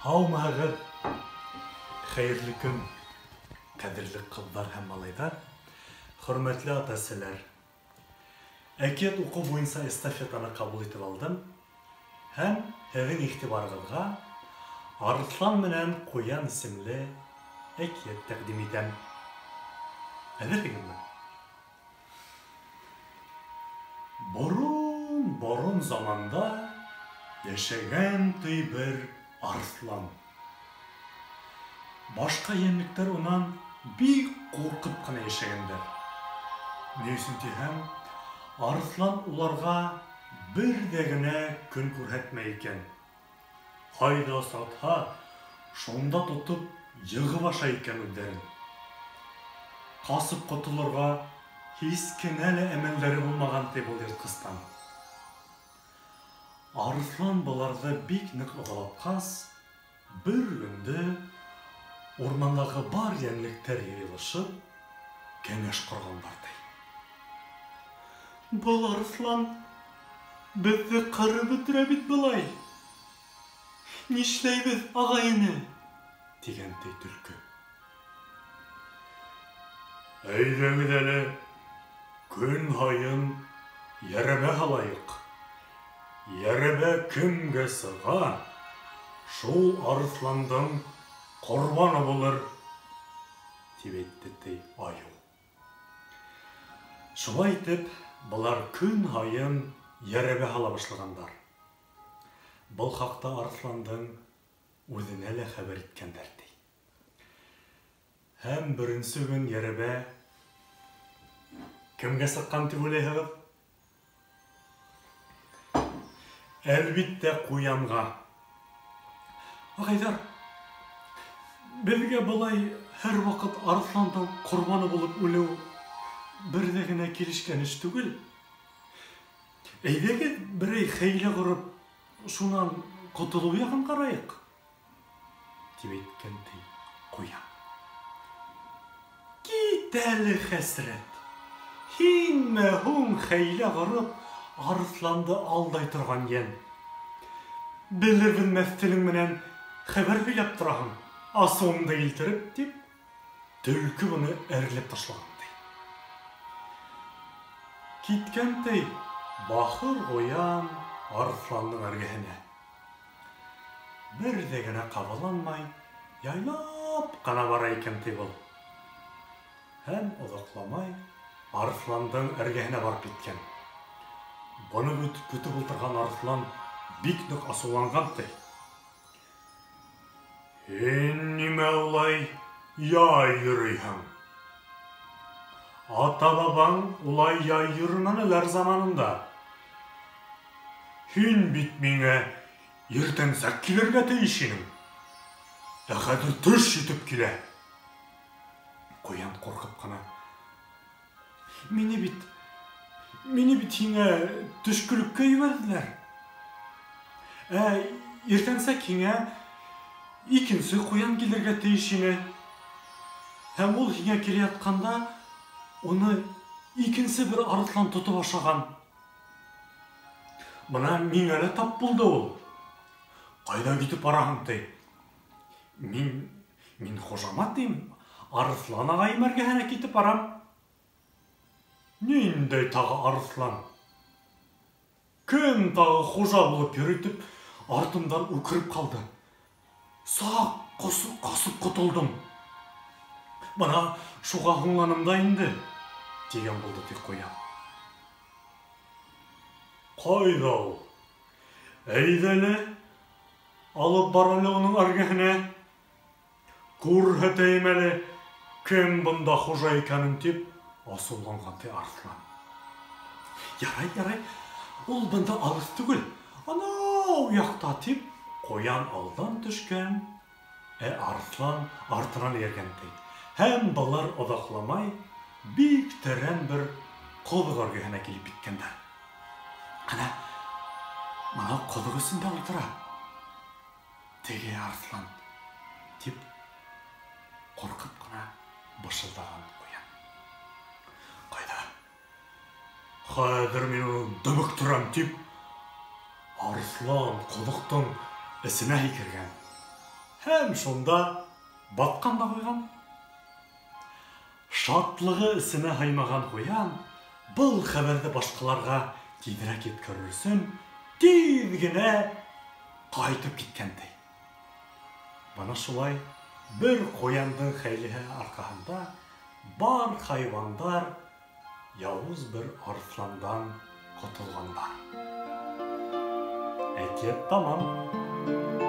Һаумыһығыҙ, хәйерле көн, кадерле кызлар һәм малайҙар, хөрмәтле ата-әсәләр. Әкиәт уҡыу буйынса эстафетаны ҡабул итеп алдым һәм һеҙҙең иғтибарығыҙға Арыҫлан менән Ҡуян исемле әкиәт тәҡдим итәм. Әҙерһегеҙме? Борон заманда йәшәгән бер арыҫлан. Башҡа йәнлектәр унан бик ҡурҡып ҡына йәшәгәндәр. Ни өсөн тиһәм, арыҫлан уларға бер ҙә генә көн күрһәтмәй икән. Ҡайҙа сатһа, шунда тотоп йығып ашай икән үҙҙәрен. Ҡасып ҡотолорға һис кенә лә әмәлдәре булмаған ти был йыртҡыстан. Арыҫлан быларҙы бик ныҡ оҙалатҡас, бер көндө урмандағы бар йәнлектәр йыйылышып, кәңәш ҡорғандар ти. Был арыҫлан беҙҙе ҡырып бөтөрә бит былай. Нишләйбеҙ, ағайыны? Тигән ти төлкө. Әйҙәгеҙ әле, көн һайын йәрәбә һалайыҡ. Йәрәбә кемгә сыға, шул арыҫландың ҡорбаны булыр, тип әйтте ти айыу. Шулай итеп, былар көн һайын йәрәбә һала башлағандар. Был хаҡта арыҫландың үҙенә лә хәбәр иткәндәр ти. Һәм беренсе көн йәрәбә кемгә сыҡҡан тип уйлайһығыҙ? Әлбиттә, Ҡуянға. Ағайҙар, беҙгә былай һәр ваҡыт арыҫландың ҡорбаны булып үлеү бер ҙә генә килешкән эш түгел. Әйҙәгеҙ, берәй хәйлә ҡороп, шунан ҡотолоу яғын ҡарайыҡ, тип әйткән ти Ҡуян. Кит әле, хәсрәт. Һинме һуң хәйлә ҡороп арыҫланды алдай торған йән. Белербеҙ мәҫтелең менән хәбәр һөйләп тораһың, асыуымды илтереп, тип, төлкө быны әрләп ташлаған ти. Киткән ти бахыр Ҡуян арыҫландың эргәһенә. Бер ҙә генә ҡабаланмай, яйлап ҡына бара икән ти был. Һәм оҙаҡламай арыҫландың эргәһенә барып киткән. Быны көтөп ултырған арыҫлан бик ныҡ асыуланған ти. Һин нимә улай яй йөрөйһөң? Ата-бабаң улай яй йөрөмәнеләр заманында. Һин бит миңә иртәнсәк килергә тейеш инең. Ә хәҙер төш итеп килә. Ҡуян ҡурҡып ҡына: Мине бит һиңә төшкөлөккә ебәрҙеләр. Иртәнсәк һиңә икенсе Ҡуян килергә тейеш ине. Һәм ул һиңә килә ятҡанда, уны икенсе бер арыҫлан тотоп ашаған. Бына миңә лә тап булды ул. Ҡайҙа китеп бараһың ти? Мин хужама тим, арыҫлан ағайым эргәһенә китеп барам. Ниндәй тағы арыҫлан? Кем тағы хужа булып йөрөтөп, артымдан үкереп ҡалды. Саҡ ҡасып ҡотолдом. Бына шуға һуңланым да инде, тигән булды ти Ҡуян. Ҡайҙа ул? Әйҙәле, алып бар әле уның эргәһенә. Күрһәтәйем әле, кем бында хужа икәнен, тип асыуланған ти арыҫлан. Ярай, ул бында алыҫ түгел, анау яҡта, тип, Ҡуян алдан төшкән, арыҫлан артынан йөргән ти. Һәм былар оҙаҡламай бик тәрән бер ҡоҙоғ эргәһенә килеп еткәндәр. Ҡана, бына ҡоҙоғ эсендә ултыра теге арыҫлан, тип, ҡурҡып ҡына бышылдаған Ҡуян. Ҡайҙа? Хәҙер мин уны дөмөктөрәм, тип, арыҫлан ҡоҙоҡтоң эсенә һикергән. һәм шунда баткан да куйган. Шатлыгы исенә һаймаган куян был хәбәрне башкаларга тизрәк yetkерер өчен тиз генә кайтып киткәндәй. Бана шулай бер куяндың хәйлеһе аркаһында бар хайвандар явыз бер арысландан котылгандар. Әкият тамам.